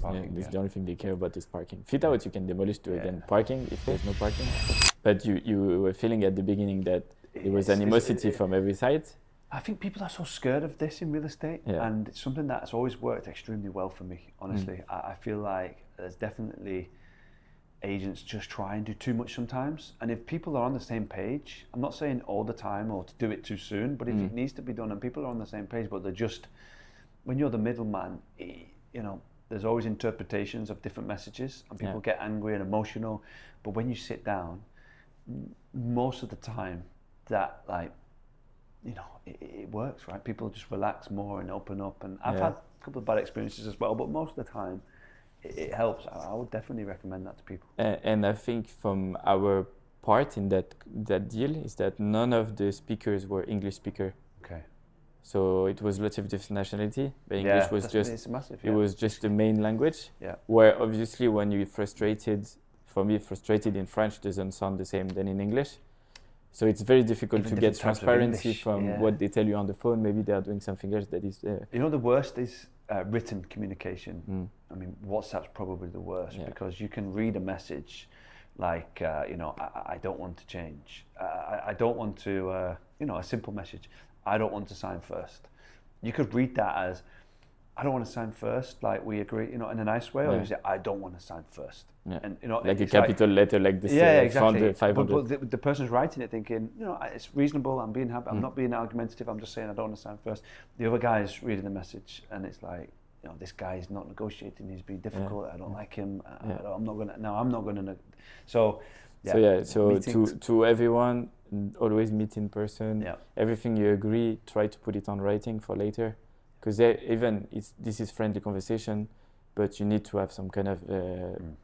parking. That's the only thing they care about is parking. Fit out you can demolish to again parking if there's no parking. But you were feeling at the beginning that there was animosity from every side. I think people are so scared of this in real estate, and it's something that's always worked extremely well for me, honestly. I feel like there's definitely agents just try and do too much sometimes, and if people are on the same page, I'm not saying all the time or to do it too soon, but if it needs to be done and people are on the same page, but they're just, when you're the middleman, you know, there's always interpretations of different messages and people get angry and emotional, but when you sit down, most of the time that, like, you know, it works, right? People just relax more and open up, and I've had a couple of bad experiences as well, but most of the time it helps. I would definitely recommend that to people. And I think from our part in that deal is that none of the speakers were English speaker. Okay. So it was lots of different nationality, but English was just massive, it was just the main language. Yeah. Where obviously when you're frustrated, for me, frustrated in French doesn't sound the same than in English. So it's very difficult Even to get transparency from what they tell you on the phone. Maybe they are doing something else that is. You know, the worst is written communication. I mean, WhatsApp's probably the worst because you can read a message like, you know, I don't want to change. I don't want to, you know, a simple message. I don't want to sign first. You could read that as, I don't want to sign first, like we agree, you know, in a nice way, or you say, I don't want to sign first. And, you know, like a capital letter like this. Exactly. 500. But the person's writing it thinking, you know, it's reasonable, I'm being happy, I'm not being argumentative, I'm just saying I don't want to sign first. The other guy is reading the message and it's like, you know, this guy is not negotiating, he's being difficult, I don't like him, I'm not going to. So to everyone, always meet in person. Everything you agree, try to put it on writing for later. Because this is friendly conversation, but you need to have some kind of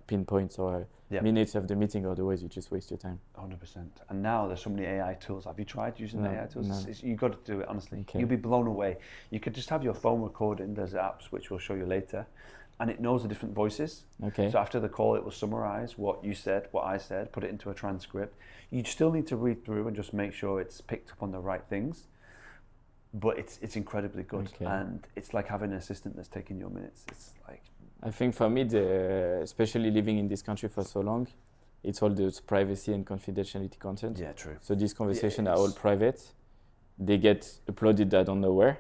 pinpoints or minutes of the meeting, otherwise you just waste your time. 100%. And now there's so many AI tools. Have you tried using AI tools? No. You've got to do it, honestly. Okay. You'll be blown away. You could just have your phone recording. There's apps which we'll show you later, and it knows the different voices. Okay. So after the call, it will summarize what you said, what I said, put it into a transcript. You still need to read through and just make sure it's picked up on the right things. But it's incredibly good, and it's like having an assistant that's taking your minutes. It's like, I think for me, especially living in this country for so long, it's all those privacy and confidentiality content. Yeah, true. So these conversations are all private. They get uploaded, I don't know where,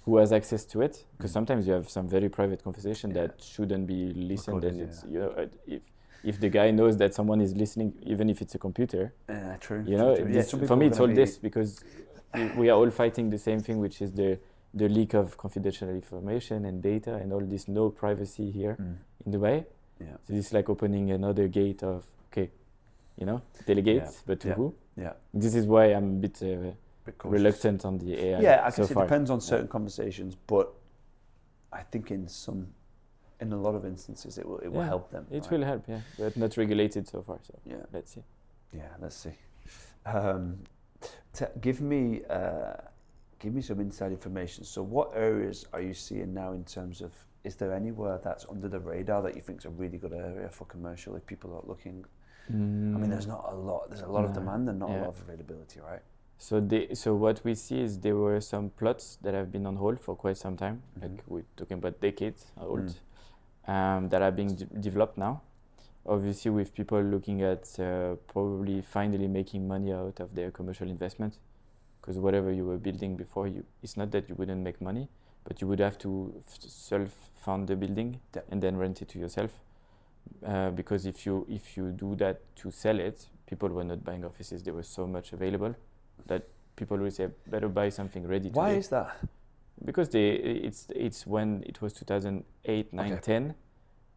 who has access to it, because sometimes you have some very private conversation that shouldn't be listened, and it's, you know, if the guy knows that someone is listening, even if it's a computer. True. You know, True. For me, it's all this because we are all fighting the same thing, which is the leak of confidential information and data and all this no privacy here in Dubai. So this is like opening another gate of, you know, delegate, but to who? This is why I'm a bit reluctant on the AI. Yeah, I can say it depends on certain conversations, but I think in a lot of instances it will help them. It will help, but not regulated so far. So let's see. Yeah, let's see. Give me some inside information. So what areas are you seeing now in terms of, is there anywhere that's under the radar that you think is a really good area for commercial if people are looking? I mean, there's a lot of demand and not a lot of availability, right? So what we see is there were some plots that have been on hold for quite some time, like we're talking about decades old, that are being developed now. Obviously, with people looking at probably finally making money out of their commercial investment, because whatever you were building before, it's not that you wouldn't make money, but you would have to self-fund the building and then rent it to yourself. Because if you do that to sell it, people were not buying offices. There was so much available that people would say, better buy something ready today. Why is that? Because it's when it was 2008, 9, 10,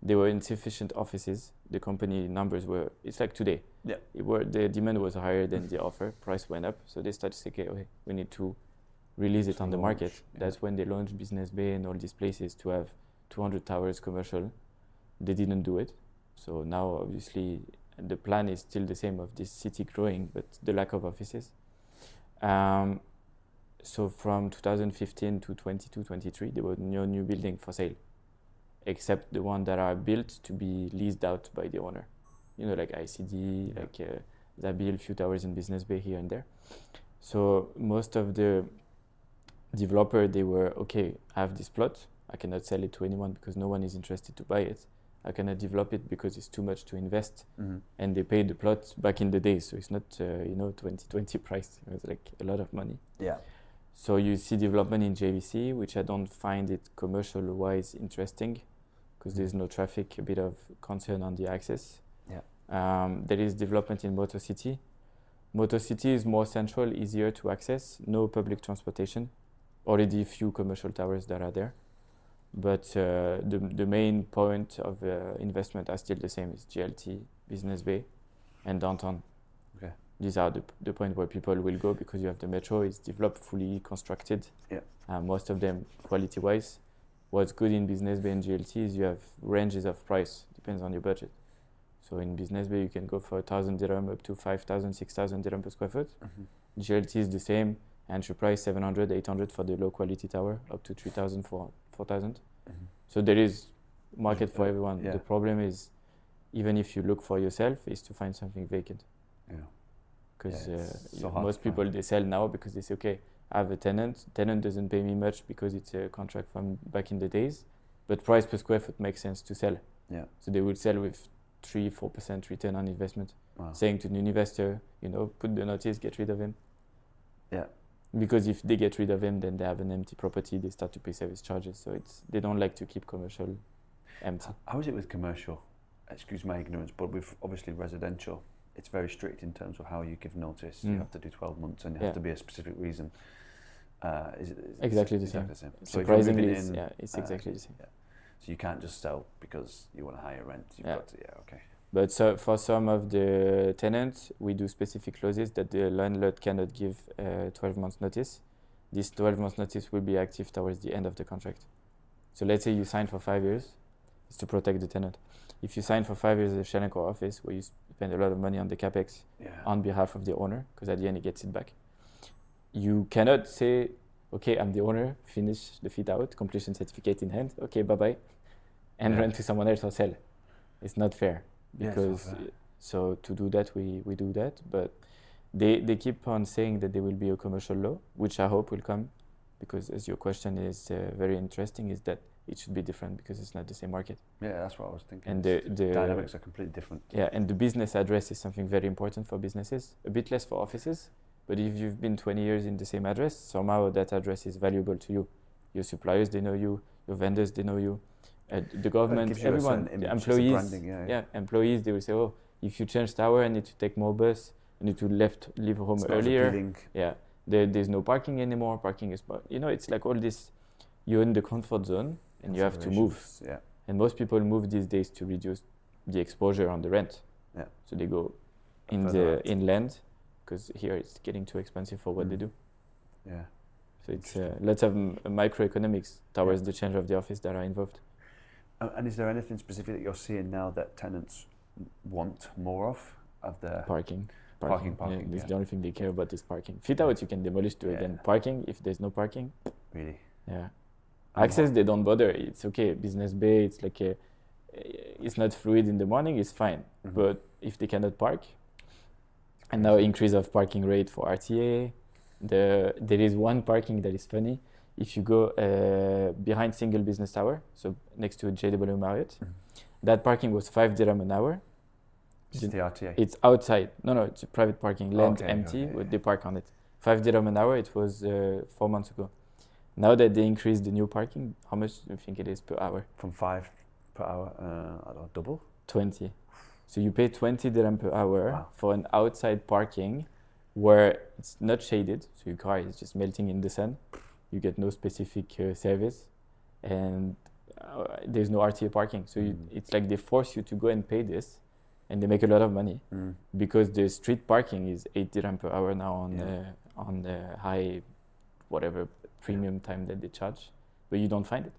there were insufficient offices. The company numbers were, it's like today. The demand was higher than the offer, price went up. So they started to say, okay, we need to release it on the market. That's when they launched Business Bay and all these places to have 200 towers commercial. They didn't do it. So now obviously the plan is still the same of this city growing, but the lack of offices. So from 2015 to 22, 23, there was no new building for sale, except the one that are built to be leased out by the owner. You know, like ICD, like Zabil, few towers in Business Bay here and there. So most of the developer, they were, okay, I have this plot, I cannot sell it to anyone because no one is interested to buy it. I cannot develop it because it's too much to invest. And they paid the plot back in the day, so it's not 2020 price. It was like a lot of money. Yeah. So you see development in JVC, which I don't find it commercial-wise interesting because there's no traffic, a bit of concern on the access. Yeah. There is development in Motor City. Motor City is more central, easier to access, no public transportation, already a few commercial towers that are there. But the main point of investment are still the same. It's GLT, Business Bay, and downtown. Okay. These are the point where people will go because you have the metro. It's developed, fully constructed. Yeah. Most of them quality-wise. What's good in Business Bay and GLT is you have ranges of price. Depends on your budget. So in Business Bay, you can go for 1,000 dirham up to 5,000, 6,000 dirham per square foot. GLT is the same. Entry price 700, 800 for the low quality tower, up to 3,000, 4,000. So there is market for everyone. Yeah. The problem is, even if you look for yourself, is to find something vacant. Yeah. Because so most people, they sell now because they say, okay, I have a tenant. Tenant doesn't pay me much because it's a contract from back in the days, but price per square foot makes sense to sell. Yeah. So they will sell with 3-4% return on investment. Wow. Saying to the investor, put the notice, get rid of him. Yeah. Because if they get rid of him, then they have an empty property, they start to pay service charges. So they don't like to keep commercial empty. How is it with commercial? Excuse my ignorance, but with obviously residential, it's very strict in terms of how you give notice. You have to do 12 months and it has to be a specific reason. Is exactly the same? same. So surprisingly, it's exactly the same. Yeah. So you can't just sell because you want a higher rent. You've got to, okay. But so for some of the tenants, we do specific clauses that the landlord cannot give 12 months notice. This 12 months notice will be active towards the end of the contract. So let's say you sign for 5 years, it's to protect the tenant. If you sign for 5 years at a Shenango office where you spend a lot of money on the capex on behalf of the owner, because at the end he gets it back, you cannot say, okay, I'm the owner, finish the fit out, completion certificate in hand, okay, bye-bye, and rent to someone else or sell. It's not fair. Because so to do that we do that, but they keep on saying that there will be a commercial law, which I hope will come, because as your question is very interesting, is that it should be different because it's not the same market. Yeah, that's what I was thinking. And the dynamics are completely different. Yeah, and the business address is something very important for businesses, a bit less for offices, but if you've been 20 years in the same address, somehow that address is valuable to you. Your suppliers, they know you, your vendors, they know you. The government, everyone, the employees, employees, they will say, oh, if you change tower, I need to take more bus, I need to leave home earlier. There's no parking anymore. Parking is, it's like all this. You're in the comfort zone and you have to move. Yeah. And most people move these days to reduce the exposure on the rent. Yeah. So they go inland because here it's getting too expensive for what they do. Yeah. So it's lots of microeconomics towards the change of the office that are involved. And is there anything specific that you're seeing now that tenants want more of the parking? It's the only thing they care about is parking. Fit out you can demolish to again. Parking, if there's no parking. Really? Yeah. Access they don't bother. It's okay. Business Bay, it's like it's not fluid in the morning. It's fine. But if they cannot park, and now increase of parking rate for RTA. There is one parking that is funny. If you go behind Single Business Tower, so next to JW Marriott, that parking was 5 dirham an hour. It's the RTA? It's outside. No, it's a private parking, land empty, with the park on it. 5 dirham an hour, it was 4 months ago. Now that they increased the new parking, how much do you think it is per hour? From 5 per hour, I don't know, double? 20. So you pay 20 dirham per hour for an outside parking where it's not shaded, so your car is just melting in the sun. You get no specific service, and there's no RTA parking. So it's like they force you to go and pay this, and they make a lot of money because the street parking is 8 dirham per hour now on the high, whatever premium time that they charge, but you don't find it.